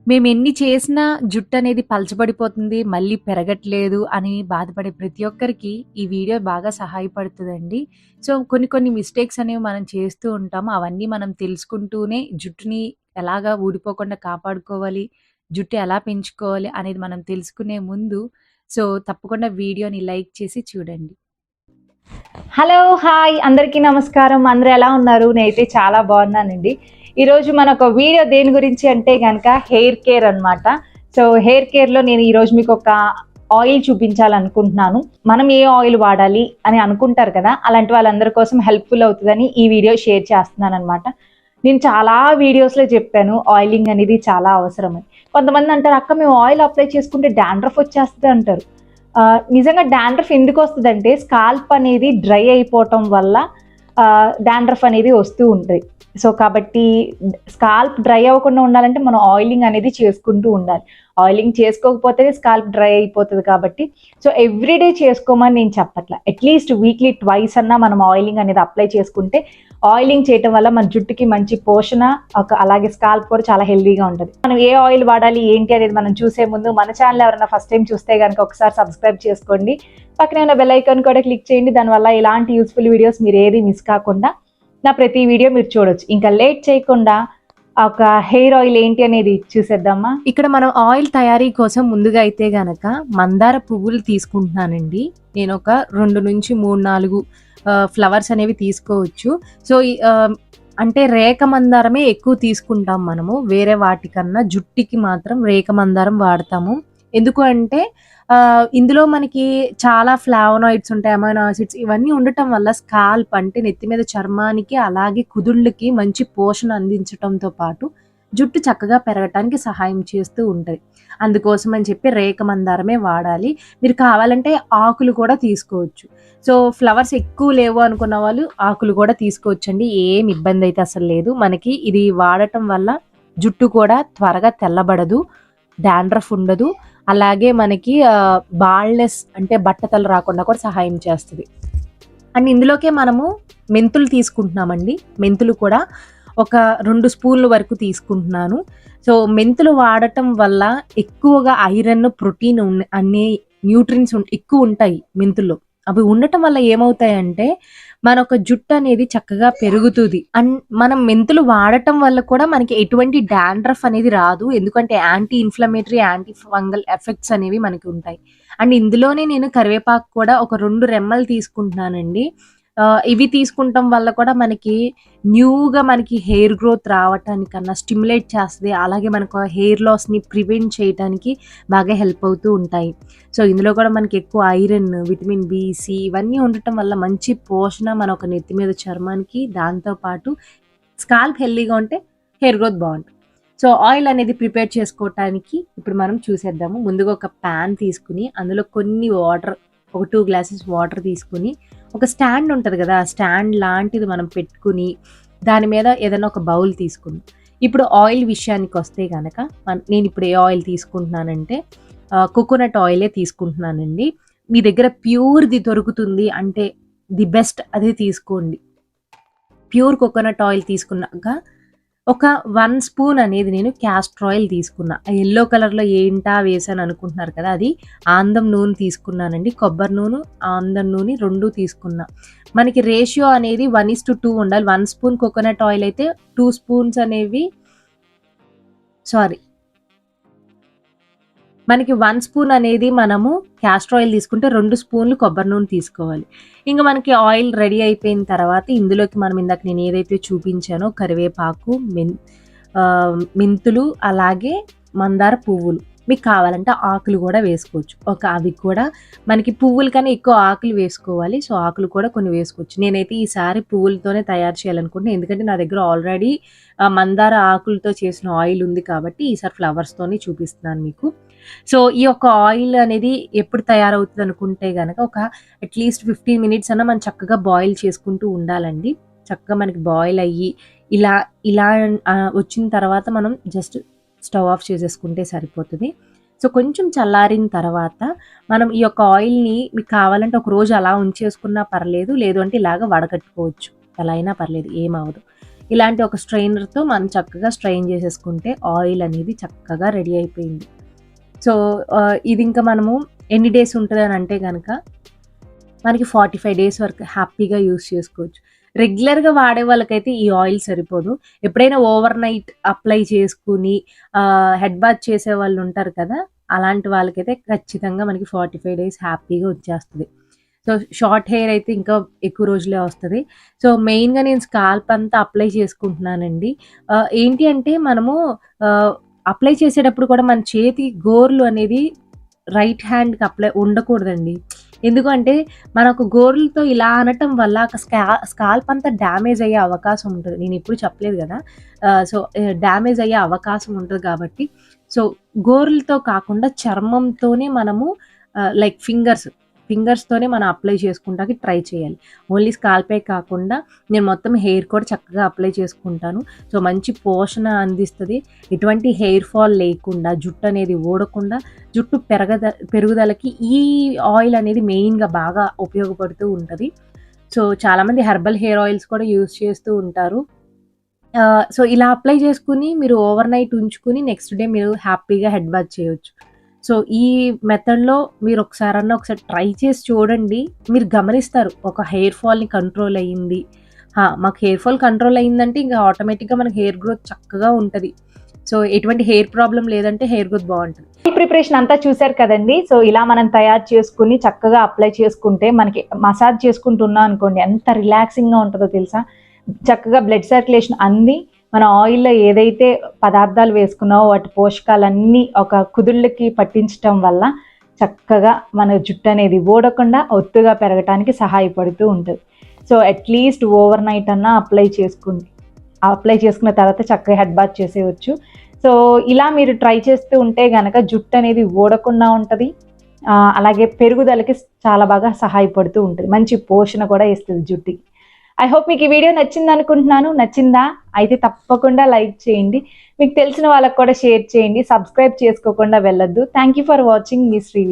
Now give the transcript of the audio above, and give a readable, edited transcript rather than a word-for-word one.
మేమెన్ని చేసినా జుట్టనేది పలచబడిపోతుంది, మళ్ళీ పెరగట్లేదు అని బాధపడే ప్రతి ఒక్కరికి ఈ వీడియో బాగా సహాయపడుతదండి. సో, కొన్ని కొన్ని మిస్టేక్స్ అనేవి మనం చేస్తూ ఉంటాము. అవన్నీ మనం తెలుసుకుంటూనే జుట్టుని ఎలాగా ఊడిపోకుండా కాపాడుకోవాలి, జుట్టు ఎలా పెంచుకోవాలి అనేది మనం తెలుసుకునే ముందు సో, తప్పకుండా వీడియోని లైక్ చేసి చూడండి. హలో! హాయ్! అందరికీ నమస్కారం. అందరూ ఎలా ఉన్నారు? నేనైతే చాలా బాగున్నానండి. ఈరోజు మనొక వీడియో దేని గురించి అంటే గనక హెయిర్ కేర్ అనమాట. సో, హెయిర్ కేర్‌లో నేను ఈరోజు మీకొక ఆయిల్ చూపించాలనుకుంటున్నాను. మనం ఏ ఆయిల్ వాడాలి అని అనుకుంటారు కదా! అలాంటి వాళ్ళందరి కోసం హెల్ప్‌ఫుల్ అవుతదని ఈ వీడియో షేర్ చేస్తున్నాననమాట. నేను చాలా వీడియోస్‌లో చెప్పాను ఆయిలింగ్ అనేది చాలా అవసరమని. కొంతమంది అంటారు, "అక్క మేము ఆయిల్ అప్లై చేసుకుంటే డాండ్రఫ్ వచ్చేస్తది" అంటారు. నిజంగా డాండ్రఫ్ ఎందుకొస్తదంటే స్కాల్ప్ అనేది డ్రై అయిపోవటం వల్ల డాండ్రఫ్ అనేది వస్తూ ఉంటది. సో, కాబట్టి స్కాల్ప్ డ్రై అవ్వకుండా ఉండాలంటే మనం ఆయిలింగ్ అనేది చేసుకుంటూ ఉండాలి. ఆయిలింగ్ చేసుకోకపోతేనే స్కాల్ప్ డ్రై అయిపోతది కాబట్టి సో, ఎవ్రీడే చేసుకోమని నేను చెప్పట్ల. అట్‌లీస్ట్ వీక్లీ ట్వైస్ అన్నా మనం ఆయిలింగ్ అనేది అప్లై చేసుకుంటే ఆయిలింగ్ చేయటం వల్ల మన జుట్టుకి మంచి పోషణ అలాగే స్కాల్ప్ కూడా చాలా హెల్తీగా ఉంటది. మనం ఏ ఆయిల్ వాడాలి ఏంటి అనేది మనం చూసే ముందు మన ఛానల్ ఎవరైనా ఫస్ట్ టైం చూస్తే గనుక ఒకసారి సబ్స్క్రైబ్ చేసుకోండి. పక్కనే ఉన్న బెల్ ఐకాన్ కూడా క్లిక్ చేయండి. దానివల్ల ఇలాంటి యూస్‌ఫుల్ వీడియోస్ మీరు ఏది మిస్ కాకుండా నా ప్రతి వీడియో మీరు చూడొచ్చు. ఇంకా లేట్ చేయకుండా ఒక హెయిర్ ఆయిల్ ఏంటి అనేది చూసేద్దామా? ఇక్కడ మనం ఆయిల్ తయారీ కోసం ముందుగా అయితే గనక మందార పువ్వులు తీసుకుంటున్నానండి. నేనొక 2-3, 4 ఫ్లవర్స్ అనేవి తీసుకోవచ్చు. సో, అంటే రేఖ మందారమే ఎక్కువ తీసుకుంటాం మనము. వేరే వాటికన్నా జుట్టుకి మాత్రం రేఖ మందారం వాడతాము. ఎందుకు అంటే ఇందులో మనకి చాలా ఫ్లావనాయిడ్స్ ఉంటాయి, అమైనో యాసిడ్స్ ఇవన్నీ ఉండటం వల్ల స్కాల్ప్ అంటే నెత్తి మీద చర్మానికి అలాగే కుదుళ్ళకి మంచి పోషణ అందించటంతో పాటు జుట్టు చక్కగా పెరగటానికి సహాయం చేస్తూ ఉంటది. అందుకోసం అని చెప్పి రేఖ మందారమే వాడాలి. మీరు కావాలంటే ఆకులు కూడా తీసుకోవచ్చు. సో, ఫ్లవర్స్ ఎక్కువ లేవు అనుకున్న వాళ్ళు ఆకులు కూడా తీసుకోవచ్చండి. ఏం ఇబ్బందయితే అసలు లేదు. మనకి ఇది వాడటం వల్ల జుట్టు కూడా త్వరగా తెల్లబడదు, డాండ్రఫ్ ఉండదు. అలాగే మనకి బాల్డ్‌నెస్ అంటే బట్టతల రాకుండా కూడా సహాయం చేస్తది. అండ్ ఇందులోకే మనము మెంతులు తీసుకుంటున్నామండి. మెంతులు కూడా ఒక 2 స్పూన్ల వరకు తీసుకుంటున్నాను. సో, మెంతులు వాడటం వల్ల ఎక్కువగా ఐరన్, ప్రోటీన్ అన్ని న్యూట్రియంట్స్ ఎక్కువుంటాయి మెంతుల్లో. అవి ఉండటం వల్ల ఏమవుతాయంటే మనొక జుట్టు అనేది చక్కగా పెరుగుతది. అండ్ మనం మెంతులు వాడటం వల్ల కూడా మనకి ఎటువంటి డాండ్రఫ్ అనేది రాదు. ఎందుకంటే anti inflammatory, anti fungal effects అనేవి మనకి ఉంటాయి. అండ్ ఇందులోనే నేను కరివేపాకు కూడా ఒక 2 రెమ్మలు తీసుకుంటున్నానండి. ఇవి తీసుకుంటం వల్ల కూడా మనకి న్యూగా మనకి హెయిర్ గ్రోత్ రావటానికన్నా స్టిమ్యులేట్ చేస్తది. అలాగే మనకు హెయిర్ లాస్‌ని ప్రివెంట్ చేయటానికి బాగా హెల్ప్ అవుతూ ఉంటాయి. సో, ఇందులో కూడా మనకి ఎక్కువ ఐరన్, విటమిన్ బి, సి ఇవన్నీ ఉండటం వల్ల మంచి పోషణ మన ఒక నెత్తి మీద చర్మానికి, దాంతో పాటు స్కాల్ప్ హెల్తీగా ఉంటే హెయిర్ గ్రోత్ బావుంటది. సో, ఆయిల్ అనేది ప్రిపేర్ చేసుకోవటానికి ఇప్పుడు మనం చూసేద్దాము. ముందుగా ఒక పాన్ తీసుకొని అందులో కొన్ని వాటర్, ఒక 2 గ్లాసెస్ వాటర్ తీసుకొని ఒక స్టాండ్ ఉంటది గదా! ఆ స్టాండ్ లాంటిది మనం పెట్టుకొని దాని మీద ఏదైనా ఒక బౌల్ తీసుకుందాం. ఇప్పుడు ఆయిల్ విషయానికొస్తే గనక నేనిప్పుడు ఏ ఆయిల్ తీసుకుంటున్నానంటే కోకోనట్ ఆయిలే తీసుకుంటున్నానండి. మీ దగ్గర ప్యూర్‌ది దొరుకుతుంది అంటే ది బెస్ట్ అదే తీసుకోండి. ప్యూర్ కోకోనట్ ఆయిల్ తీసుకున్నాక ఒక 1 స్పూన్ అనేది నేను క్యాస్టర్ ఆయిల్ తీసుకున్నా. ఆ యెల్లో కలర్‌లో ఏంటా వేసాను అనుకుంటున్నారు కదా! అది ఆందం నూనె తీసుకున్నానండి. కొబ్బరి నూనె, ఆందం నూనె 2 తీసుకున్నా. మనకి రేషియో అనేది 1:2 ఉండాలి. 1 స్పూన్ కోకోనట్ ఆయిల్ అయితే 2 స్పూన్స్ అనేవి సారీ. మనకి 1 స్పూన్ అనేది మనము క్యాస్టర్ ఆయిల్ తీసుకుంటే 2 స్పూన్లు కొబ్బరి నూనె తీసుకోవాలి. ఇంక మనకి ఆయిల్ రెడీ అయిపోయిన తర్వాత ఇందులోకి మనం ఇందాక నేను ఏదైతే చూపించానో కరివేపాకు, మెంతులు అలాగే మందార పువ్వులు. మీకు కావాలంటే ఆకులు గూడా వేసుకోవచ్చు. అవి కూడా మనకి పువ్వుల కన్నా ఎక్కువ ఆకులు వేసుకోవాలి. సో, ఆకులు కూడా కొన్ని వేసుకోవచ్చు. నేనైతే ఈసారి పువ్వులతోనే తయారు చేయాలనుకుంటున్నా. ఎందుకంటే నా దగ్గర ఆల్రెడీ మందార ఆకులతో చేసిన ఆయిల్ ఉంది కాబట్టి ఈసారి ఫ్లవర్స్‌తోనే చూపిస్తున్నాను మీకు. సో, ఈ యొక్క ఆయిల్ అనేది ఎప్పుడు తయారవుతదనుకుంటే గనక ఒక అట్‌లీస్ట్ 15 మినిట్స్ అన్నా మనం చక్కగా బాయిల్ చేసుకుంటూ ఉండాలండి. చక్కగా మనకి బాయిల్ అయ్యి ఇలా ఇలా వచ్చిన తర్వాత మనం జస్ట్ స్టవ్ ఆఫ్ చేసేసుకుంటే సరిపోతది. సో, కొంచెం చల్లారిన తర్వాత మనం ఈ యొక్క ఆయిల్‌ని మీకు కావాలంటే ఒక రోజు అలా ఉంచేసుకున్నా పర్లేదు. లేదు అంటే ఇలాగ వడకట్టుకోవచ్చు. ఎలా అయినా పర్లేదు, ఏమవ్వదు. ఇలాంటి ఒక స్ట్రైనర్తో మనం చక్కగా స్ట్రైన్ చేసేసుకుంటే ఆయిల్ అనేది చక్కగా రెడీ అయిపోయింది. సో ఇది ఇంకా మనము ఎన్ని డేస్ ఉంటుంది అని అంటే కనుక మనకి 45 డేస్ వరకు హ్యాపీగా యూస్ చేసుకోవచ్చు. రెగ్యులర్గా వాడే వాళ్ళకైతే ఈ ఆయిల్ సరిపోదు. ఎప్పుడైనా ఓవర్ నైట్ అప్లై చేసుకుని హెడ్ బాత్ చేసే వాళ్ళు ఉంటారు కదా, అలాంటి వాళ్ళకైతే ఖచ్చితంగా మనకి 45 డేస్ హ్యాపీగా వచ్చేస్తుంది. సో షార్ట్ హెయిర్ అయితే ఇంకా ఎక్కువ రోజులే వస్తుంది. సో మెయిన్గా నేను స్కాల్ప్ అంతా అప్లై చేసుకుంటున్నానండి. ఏంటి అంటే మనము అప్లై చేసేటప్పుడు కూడా మన చేతి గోర్లు అనేది రైట్ హ్యాండ్కి అప్లై ఉండకూడదండి. ఎందుకంటే మనకు గోర్లతో ఇలా అనటం వల్ల స్కాల్ప్ అంతా డ్యామేజ్ అయ్యే అవకాశం ఉంటుంది. నేను ఎప్పుడు చెప్పలేదు కదా. సో డ్యామేజ్ అయ్యే అవకాశం ఉంటుంది కాబట్టి సో గోర్లతో కాకుండా చర్మంతోనే మనము లైక్ ఫింగర్స్తోనే మనం అప్లై చేసుకుంటానికి ట్రై చేయాలి. ఓన్లీ స్కాల్పే కాకుండా నేను మొత్తం హెయిర్ కూడా చక్కగా అప్లై చేసుకుంటాను. సో మంచి పోషణ అందిస్తుంది. ఎటువంటి హెయిర్ ఫాల్ లేకుండా, జుట్టు అనేది ఊడకుండా, జుట్టు పెరుగుదలకి ఈ ఆయిల్ అనేది మెయిన్గా బాగా ఉపయోగపడుతూ ఉంటుంది. సో చాలామంది హెర్బల్ హెయిర్ ఆయిల్స్ కూడా యూజ్ చేస్తూ ఉంటారు. సో ఇలా అప్లై చేసుకుని మీరు ఓవర్ నైట్ ఉంచుకుని నెక్స్ట్ డే మీరు హ్యాపీగా హెడ్ బాత్ చేయొచ్చు. సో ఈ మెథడ్‌లో మీరు ఒకసారి ట్రై చేసి చూడండి. మీరు గమనిస్తారు ఒక హెయిర్ ఫాల్‌ని కంట్రోల్ అయ్యింది. మాకు హెయిర్ ఫాల్ కంట్రోల్ అయిందంటే ఇంకా ఆటోమేటిక్‌గా మనకి హెయిర్ గ్రోత్ చక్కగా ఉంటది. సో ఎటువంటి హెయిర్ ప్రాబ్లమ్ లేదంటే హెయిర్ గ్రోత్ బావుంటది. ఈ ప్రిపరేషన్ అంతా చూసారు కదండి. సో ఇలా మనం తయారు చేసుకుని చక్కగా అప్లై చేసుకుంటే మనకి మసాజ్ చేసుకుంటున్నాం అనుకోండి, ఎంత రిలాక్సింగ్‌గా ఉంటుందో తెలుసా? చక్కగా బ్లడ్ సర్క్యులేషన్ అంది మన ఆయిల్‌లో ఏదైతే పదార్థాలు వేసుకున్నామో వాటి పోషకాలన్నీ ఒక కుదుళ్ళకి పట్టించటం వల్ల చక్కగా మన జుట్టు అనేది ఊడకుండా ఒత్తుగా పెరగటానికి సహాయపడుతూ ఉంటుంది. సో అట్లీస్ట్ ఓవర్ నైట్ అన్నా అప్లై చేసుకోండి. అప్లై చేసుకున్న తర్వాత చక్కగా హెడ్ బాత్ చేసేయచ్చు. సో ఇలా మీరు ట్రై చేస్తూ ఉంటే గనక జుట్టు అనేది ఊడకుండా ఉంటుంది. అలాగే పెరుగుదలకి చాలా బాగా సహాయపడుతూ ఉంటుంది. మంచి పోషణ కూడా ఇస్తుంది జుట్టుకి. ఐ హోప్ మీకు ఈ వీడియో నచ్చింది అనుకుంటున్నాను. నచ్చిందా? అయితే తప్పకుండా లైక్ చేయండి. మీకు తెలిసిన వాళ్ళకు కూడా షేర్ చేయండి. సబ్స్క్రైబ్ చేసుకోకుండా వెళ్ళొద్దు. థ్యాంక్ యూ ఫర్ వాచింగ్ మీ శ్రీ.